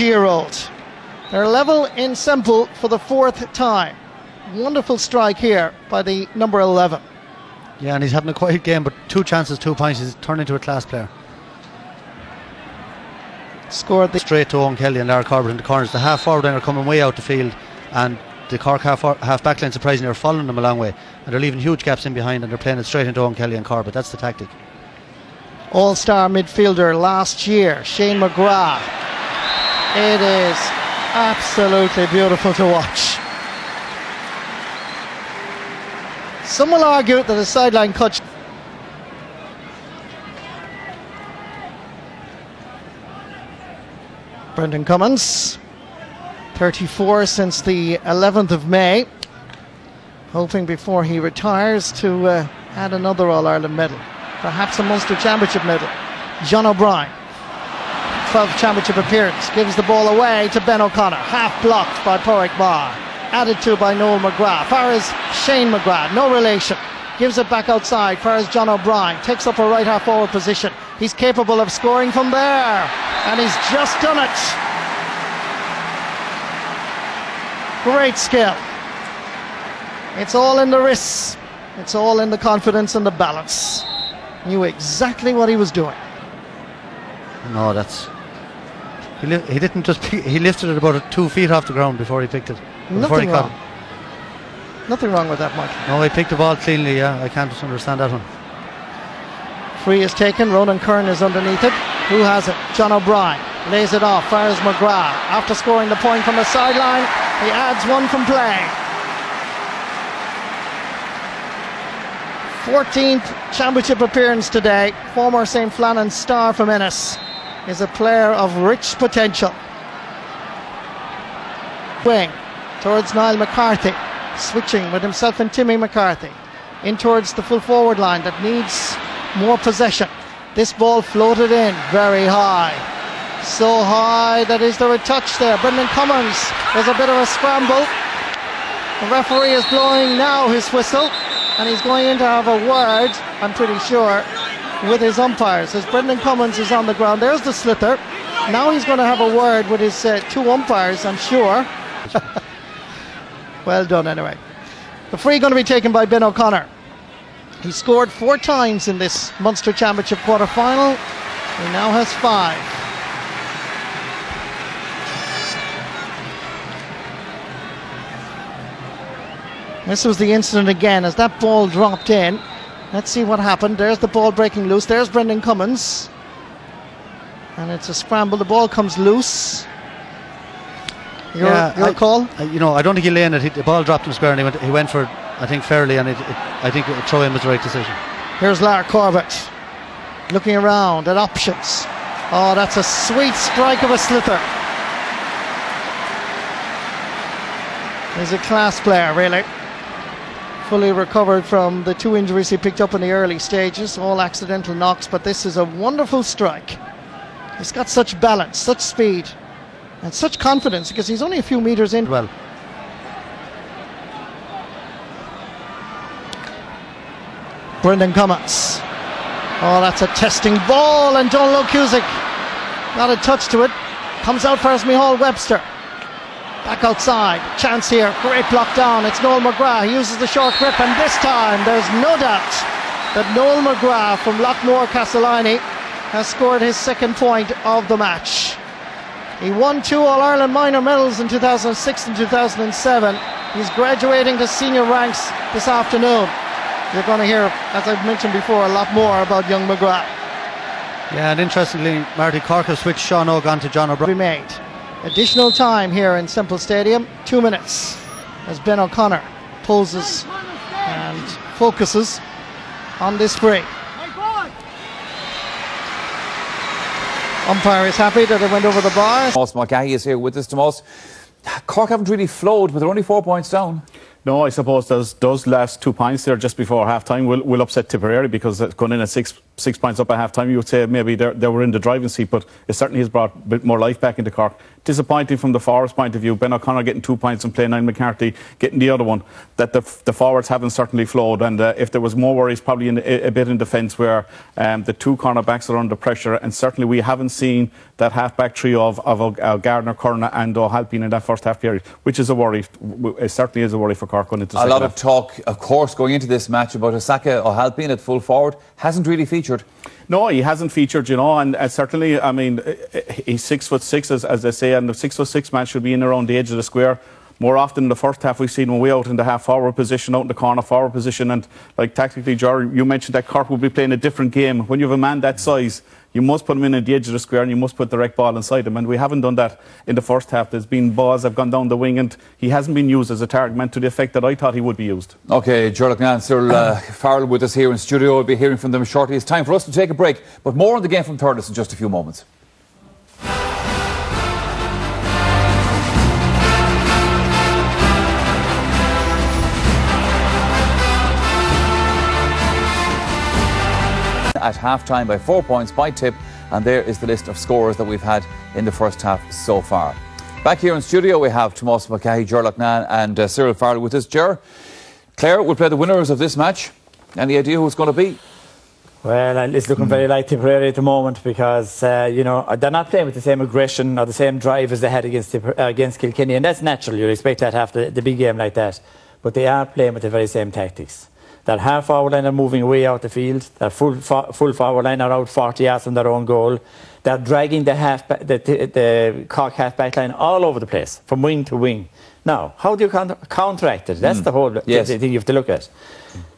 20-year-old. They're level in Semple for the 4th time. Wonderful strike here by the number 11. Yeah, and he's having a quiet game, but 2 chances, 2 points. He's turned into a class player. Scored straight to Owen Kelly and Lara Corbett in the corners. The half forward line are coming way out the field, and the Cork half back line surprisingly are following them a long way, and they're leaving huge gaps in behind, and they're playing it straight into Owen Kelly and Corbett. That's the tactic. All-star midfielder last year, Shane McGrath. It is absolutely beautiful to watch. Some will argue that a sideline cut. Brendan Cummins, 34 since the 11th of May, hoping before he retires to add another All-Ireland medal, perhaps a Munster Championship medal. John O'Brien, 12th Championship appearance, gives the ball away to Ben O'Connor, half blocked by Porrick Barr, added to by Noel McGrath. Far as Shane McGrath, no relation, gives it back outside. Far as John O'Brien, takes up a right half forward position. He's capable of scoring from there, and he's just done it. Great skill. It's all in the wrists, it's all in the confidence and the balance. Knew exactly what he was doing. No, that's... He didn't just pick, he lifted it about 2 feet off the ground before he picked it. Nothing wrong. Nothing wrong with that, Mike. No, he picked the ball cleanly, yeah. I can't understand that one. Free is taken, Ronan Kern is underneath it. Who has it? John O'Brien lays it off, fires McGrath. After scoring the point from the sideline, he adds one from play. 14th championship appearance today. Former St. Flannan's star from Ennis is a player of rich potential. Wing towards Niall McCarthy, switching with himself and Timmy McCarthy in towards the full forward line that needs more possession. This ball floated in very high, so high that is there a touch there. Brendan Cummins, there's a bit of a scramble. The referee is blowing now his whistle, and he's going in to have a word, I'm pretty sure, with his umpires as Brendan Cummins is on the ground. There's the slither. Now he's going to have a word with his 2 umpires, I'm sure. Well done anyway. The free going to be taken by Ben O'Connor. He scored 4 times in this Munster Championship quarter-final. He now has 5. This was the incident again as that ball dropped in. Let's see what happened. There's the ball breaking loose. There's Brendan Cummins. And it's a scramble. The ball comes loose. Your call? I don't think he lay in it. The ball dropped in the square and he went for it, I think, fairly, and I think a throw in was the right decision. Here's Lara Corbett looking around at options. Oh, that's a sweet strike of a slither. He's a class player, really. Fully recovered from the 2 injuries he picked up in the early stages, all accidental knocks, but this is a wonderful strike. He's got such balance, such speed, and such confidence because he's only a few metres in. Well, Brendan Cummins. Oh, that's a testing ball, and Donald Cusick got a touch to it. Comes out first, Micheál Webster. Back outside, chance here, great block down. It's Noel McGrath. He uses the short grip, and this time there's no doubt that Noel McGrath from Lochmore Castleiney has scored his 2nd point of the match. He won 2 All-Ireland minor medals in 2006 and 2007. He's graduating to senior ranks this afternoon. You're going to hear, as I've mentioned before, a lot more about young McGrath. Yeah, and interestingly, Marty, Cork have switched Sean O'Gan to John O'Brien. Made. Additional time here in Semple Stadium, 2 minutes, as Ben O'Connor poses and focuses on this free. Umpire is happy that it went over the bar. Tomas Mulcahy is here with us. Tomas, Cork haven't really flowed, but they're only 4 points down. No, I suppose those last 2 points there just before half time will upset Tipperary because going in at 6 6 points up at half time, you would say maybe they were in the driving seat, but it certainly has brought a bit more life back into Cork. Disappointing from the forwards' point of view. Ben O'Connor getting 2 points and playing Niall McCarthy getting the other one. That the forwards haven't certainly flowed, and if there was more worries, probably a bit in defence where the 2 cornerbacks are under pressure, and certainly we haven't seen that half-back trio of Gardner, Curran and O'Halpine in that first half period, which is a worry. It certainly is a worry for Cork going into the second half. A lot of talk, of course, going into this match about Osaka O'Halpine at full forward. Hasn't really featured. No, he hasn't featured, you know, and certainly, I mean, he's 6'6", as they say, and the 6'6" man should be in around the edge of the square. More often in the first half, we've seen when we out in the half-forward position, out in the corner forward position, and like tactically, Ger, you mentioned that Cork will be playing a different game. When you have a man that size, you must put him in at the edge of the square and you must put the direct ball inside him, and we haven't done that in the first half. There's been balls that have gone down the wing and he hasn't been used as a target man to the effect that I thought he would be used. OK, Ger and Cyril Farrell with us here in studio. We'll be hearing from them shortly. It's time for us to take a break, but more on the game from Thurles in just a few moments. At half-time by 4 points by Tip, and there is the list of scorers that we've had in the first half so far. Back here in studio we have Tomás Mulcahy, Ger Loughnane and Cyril Farrell with us. Ger, Claire will play the winners of this match. Any idea who it's going to be? Well, it's looking very like Tipperary at the moment because, you know, they're not playing with the same aggression or the same drive as they had against Kilkenny, and that's natural. You'd expect that after the big game like that. But they are playing with the very same tactics. That half forward line are moving way out the field. That full forward line are out 40 yards from their own goal. They're dragging the Cork half back line all over the place, from wing to wing. Now, how do you counteract it? That's the whole thing you have to look at.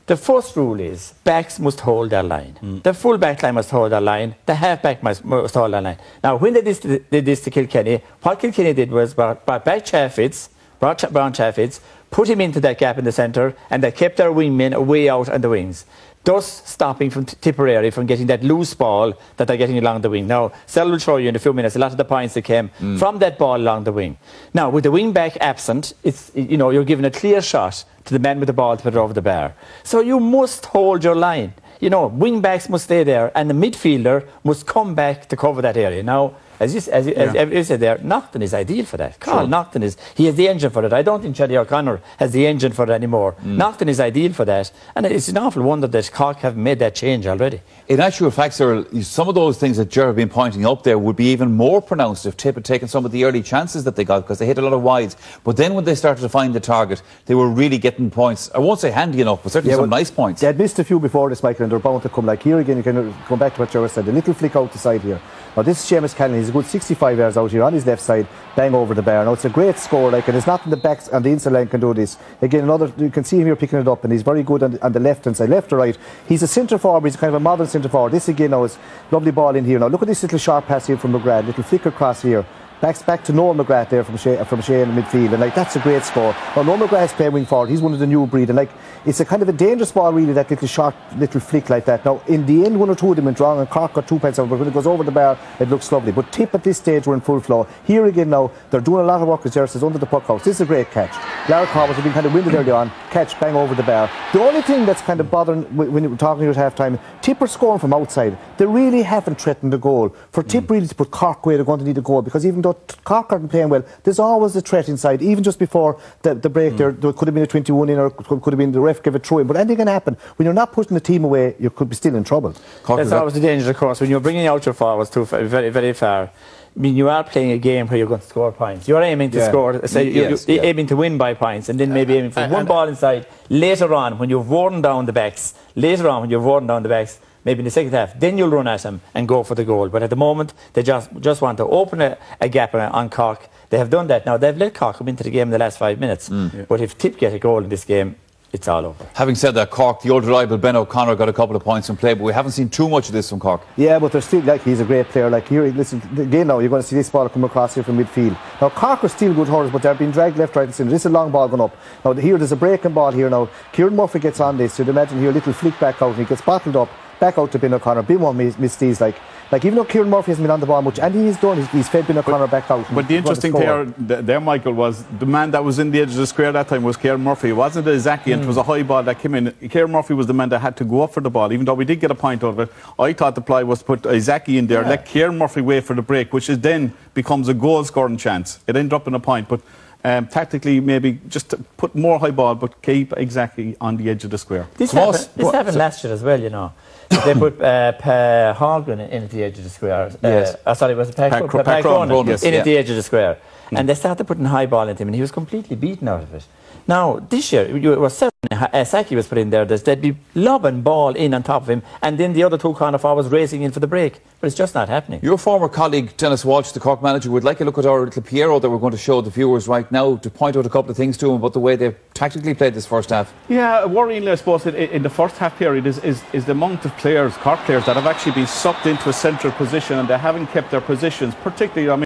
The first rule is backs must hold their line. The full back line must hold their line. The half back must hold their line. Now, when they did this to Kilkenny, what Kilkenny did was brought back Brown Chaffetz, put him into that gap in the centre, and they kept their wingmen way out on the wings, thus stopping from Tipperary from getting that loose ball that they're getting along the wing. Now, Sel will show you in a few minutes a lot of the points that came from that ball along the wing. Now, with the wing back absent, it's, you know, you're given a clear shot to the man with the ball to put it over the bar. So you must hold your line. You know, wing backs must stay there, and the midfielder must come back to cover that area. Now, as you said there, Naughton is ideal for that. Carl Naughton he has the engine for it. I don't think Shadi O'Connor has the engine for it anymore. Naughton is ideal for that, and it's an awful wonder that Cork have made that change already. In actual fact, Cyril, some of those things that Ger have been pointing up there would be even more pronounced if Tip had taken some of the early chances that they got, because they hit a lot of wides. But then when they started to find the target, they were really getting points. I won't say handy enough, but certainly some nice points. They had missed a few before this, Michael, and they're bound to come. Like here again, you can come back to what Ger said, a little flick out the side here. Now this is Seamus Callan, he's a good 65 yards out here on his left side, bang over the bar. Now it's a great score, like, and it's not in the backs and the inside line can do this. Again, you can see him here picking it up, and he's very good on the left hand side, left or right. He's a centre forward, he's kind of a modern centre forward. This again now is lovely ball in here. Now look at this little sharp pass here from McGrath, little flick across here. Back to Noel McGrath there from Shea in the midfield, and like that's a great score. Now Noel McGrath's playing wing forward, he's one of the new breed, and like it's a kind of a dangerous ball really, that little short little flick like that. Now in the end 1 or 2 of them went wrong and Cork got 2 points out, but when it goes over the bar it looks lovely. But Tip at this stage were in full flow. Here again now they're doing a lot of work as Ger says under the puck house. This is a great catch. Larry Corbett has been kind of winded early on, catch bang over the bar. The only thing that's kind of bothering when you're talking here at half time, Tip are scoring from outside. They really haven't threatened the goal. For Tip really to put Cork away, they're going to need a goal, because even though Cork aren't playing well, there's always a threat inside. Even just before the break there could have been a 21 in, or could have been the ref give a throw in, but anything can happen. When you're not pushing the team away, you could be still in trouble. That's always the danger, of course, when you're bringing out your forwards too very, very far. I mean, you are playing a game where you're going to score points. You're aiming to score, you're aiming to win by points, and then maybe aiming for one ball inside. Later on, when you've worn down the backs, maybe in the second half, then you'll run at them and go for the goal. But at the moment, they just want to open a gap on Cork. They have done that now. They've let Cork come into the game in the last 5 minutes. But if Tip get a goal in this game, it's all over. Having said that, Cork, the old reliable Ben O'Connor got a couple of points in play, but we haven't seen too much of this from Cork. Yeah, but they're still, like, he's a great player. Like here, listen, again now, you're going to see this ball come across here from midfield. Now Cork are still good hurlers, but they're being dragged left, right and centre. This is a long ball going up. Now here, there's a breaking ball here now. Kieran Murphy gets on this. You'd imagine here, a little flick back out, and he gets bottled up. back out to Ben O'Connor, be more misdeeds like even though Kieran Murphy hasn't been on the ball much, and he's fed Ben O'Connor back out. But the interesting thing there, Michael, was the man that was in the edge of the square that time was Kieran Murphy. It wasn't a Zaki, and it was a high ball that came in. Kieran Murphy was the man that had to go up for the ball, even though we did get a point out of it. I thought the play was to put Zaki in there, let Kieran Murphy wait for the break, which is then becomes a goal scoring chance. It ended up in a point, but tactically maybe just to put more high ball, but keep exactly on the edge of the square. This happened last year as well, you know. They put Hallgren in at the edge of the square. Yes. Sorry, was it Pat Cronin in at the edge of the square. And they started putting high ball into him, and he was completely beaten out of it. Now, this year, it was certainly Saki was put in there. They'd be lobbing ball in on top of him, and then the other two corner forwards racing in for the break. But it's just not happening. Your former colleague, Dennis Walsh, the Cork manager, would like a look at our little Piero that we're going to show the viewers right now to point out a couple of things to him about the way they've tactically played this first half. Yeah, worryingly, I suppose, in the first half period is the amount of players, Cork players, that have actually been sucked into a central position and they haven't kept their positions, particularly, I mean,